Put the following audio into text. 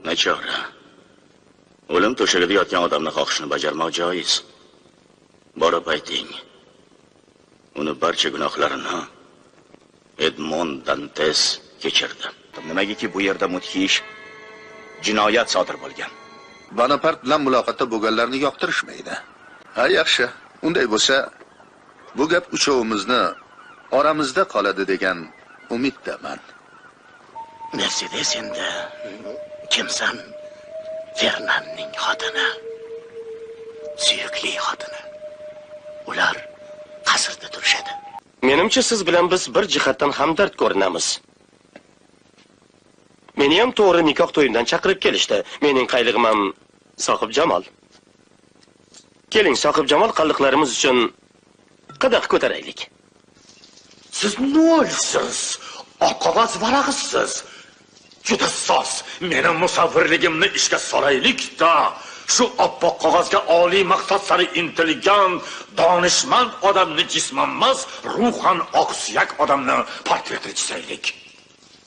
Nachora. O'lim to'shagida yotgan odamning xohishini bajarmoq joiz. Borib ayting. Uni barcha gunohlarini Edmond Dantes kechirdi. Nimagaki bu yerda mudhish jinoyat sodir bo'lgan. Bonapart bilan muloqotda bo'lganlarni yoqtirishmaydi. Ha, yaxshi. Unday bo'lsa, bu gap uchovimizni oramizda qoladi degan umiddaman. Mercedes endi kimsan? Fernandning xotini. Suyukli xotini. Ular qasrda turishadi. Menimcha siz bilan biz bir jihatdan hamdard ko'rinamiz. Meni ham to'g'ri nikoh to'yimdan chaqirib kelishdi. Mening qaylig'im ham Sohib Jamol. Keling, Sohib Jamol qalliqlarimiz uchun qadaq ko'taraylik. Siz nolsiz, oqog'oz varag'isiz. Juda soz. Mening musavvirligimni ishga solaylik-da. Shu oppoq qog'ozga oliy maqsad sari intelligent, donishmand odamni jisman emas, ruhan oqsuyak odamni portretini chizaylik.